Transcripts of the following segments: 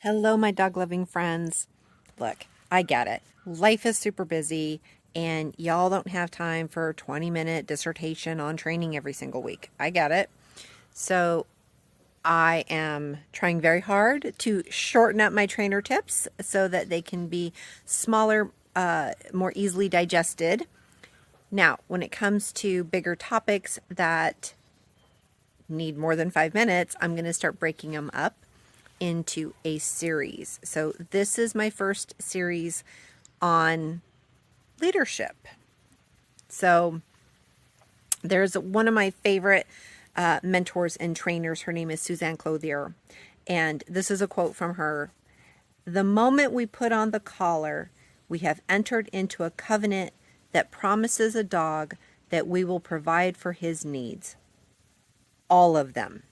Hello, my dog loving friends. Look, I get it. Life is super busy, and y'all don't have time for a 20-minute dissertation on training every single week. I get it. So, I am trying very hard to shorten up my trainer tips so that they can be smaller, more easily digested. Now, when it comes to bigger topics that need more than 5 minutes, I'm going to start breaking them up into a series. So this is my first series on leadership. So there's one of my favorite mentors and trainers. Her name is Suzanne Clothier. And this is a quote from her. "The moment we put on the collar, we have entered into a covenant that promises a dog that we will provide for his needs. All of them."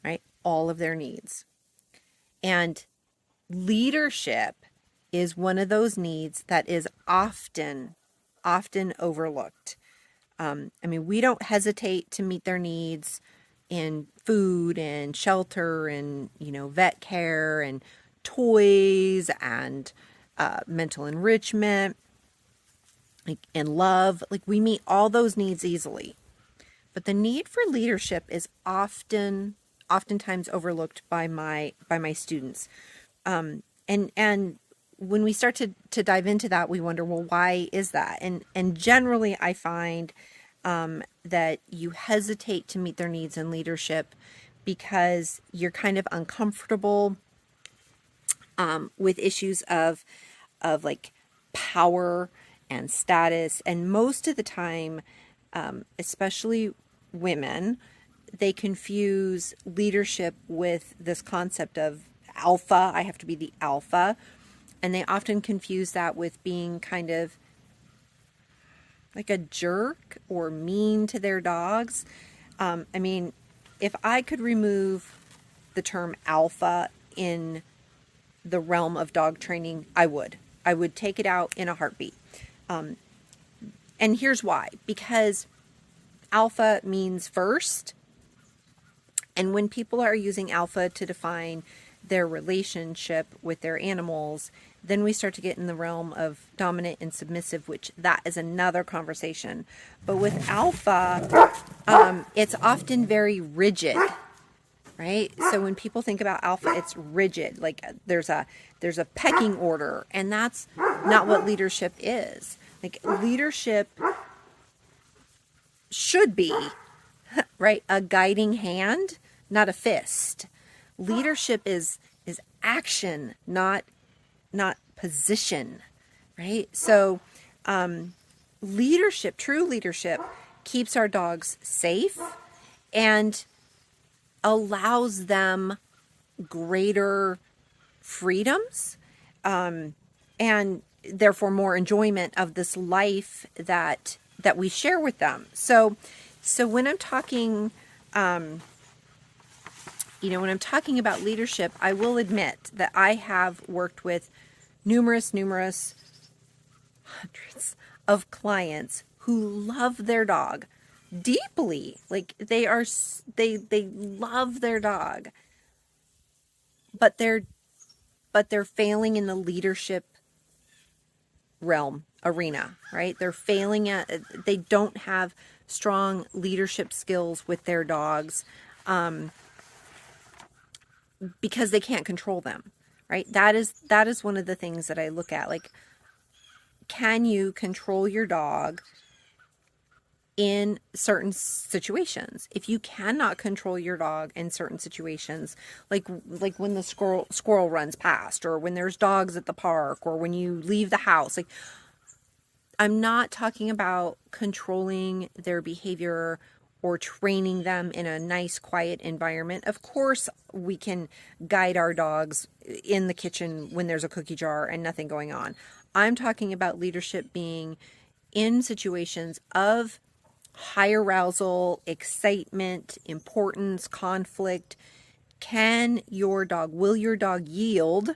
Right? All of their needs. And leadership is one of those needs that is often overlooked. We don't hesitate to meet their needs in food and shelter and, vet care and toys and mental enrichment, and love. Like, we meet all those needs easily. But the need for leadership is oftentimes overlooked by my students. And when we start to dive into that, we wonder, well, why is that? And generally, I find that you hesitate to meet their needs in leadership because you're kind of uncomfortable with issues of like power and status. And most of the time, especially women, they confuse leadership with this concept of alpha. I have to be the alpha. And they often confuse that with being kind of like a jerk or mean to their dogs. If I could remove the term alpha in the realm of dog training, I would. I would take it out in a heartbeat. And here's why. Because alpha means first. And when people are using alpha to define their relationship with their animals, then we start to get in the realm of dominant and submissive, which that is another conversation. But with alpha, it's often very rigid, right? So when people think about alpha, it's rigid. Like there's a pecking order, and that's not what leadership is. Like, leadership should be, right, a guiding hand, not a fist. Leadership is action, not position, right? So leadership, true leadership, keeps our dogs safe and allows them greater freedoms, and therefore more enjoyment of this life that we share with them. So when I'm talking, when I'm talking about leadership, I will admit that I have worked with numerous hundreds of clients who love their dog deeply. Like, they love their dog, but they're failing in the leadership arena, right? They're failing they don't have strong leadership skills with their dogs, because they can't control them, right? That is one of the things that I look at. Like, can you control your dog in certain situations? If you cannot control your dog in certain situations, like when the squirrel runs past, or when there's dogs at the park, or when you leave the house, like, I'm not talking about controlling their behavior or training them in a nice, quiet environment. Of course, we can guide our dogs in the kitchen when there's a cookie jar and nothing going on. I'm talking about leadership being in situations of high arousal, excitement, importance, conflict. Will your dog yield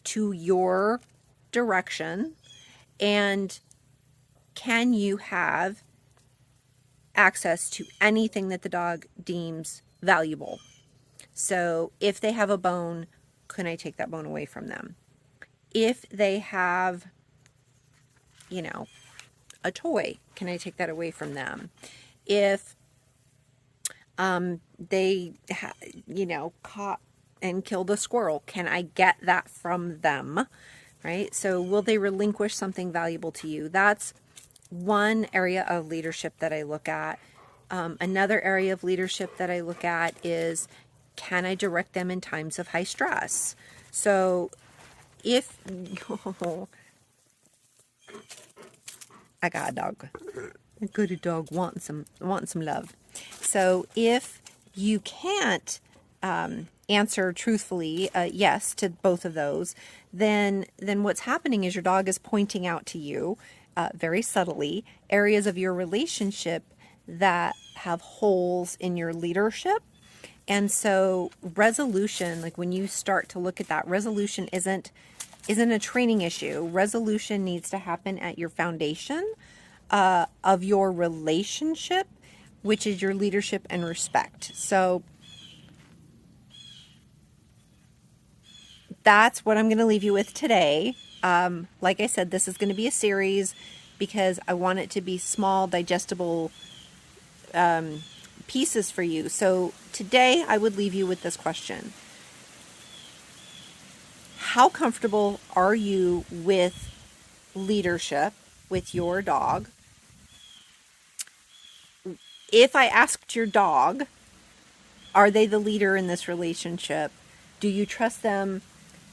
to your direction? And can you have access to anything that the dog deems valuable? So if they have a bone, can I take that bone away from them? If they have, a toy, can I take that away from them? If they, caught and killed a squirrel, can I get that from them? Right? So will they relinquish something valuable to you? That's one area of leadership that I look at. Another area of leadership that I look at is, can I direct them in times of high stress? So if I got a dog, a good dog wanting some love. So if you can't answer truthfully yes to both of those, then what's happening is your dog is pointing out to you very subtly areas of your relationship that have holes in your leadership. And so resolution, like when you start to look at that, resolution isn't a training issue. Resolution needs to happen at your foundation of your relationship, which is your leadership and respect. So that's what I'm going to leave you with today. Like I said, this is going to be a series because I want it to be small, digestible pieces for you. So today I would leave you with this question. How comfortable are you with leadership with your dog? If I asked your dog, are they the leader in this relationship? Do you trust them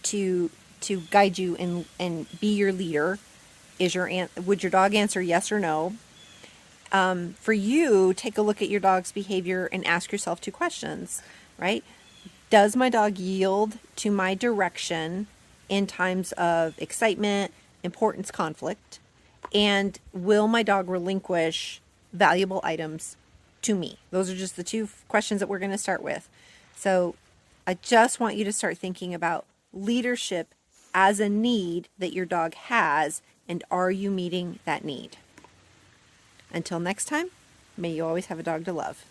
to guide you and be your leader? Would your dog answer yes or no? For you, take a look at your dog's behavior and ask yourself 2 questions, right? Does my dog yield to my direction in times of excitement, importance, conflict? And will my dog relinquish valuable items to me? Those are just the 2 questions that we're going to start with. So I just want you to start thinking about leadership as a need that your dog has, and are you meeting that need? Until next time, may you always have a dog to love.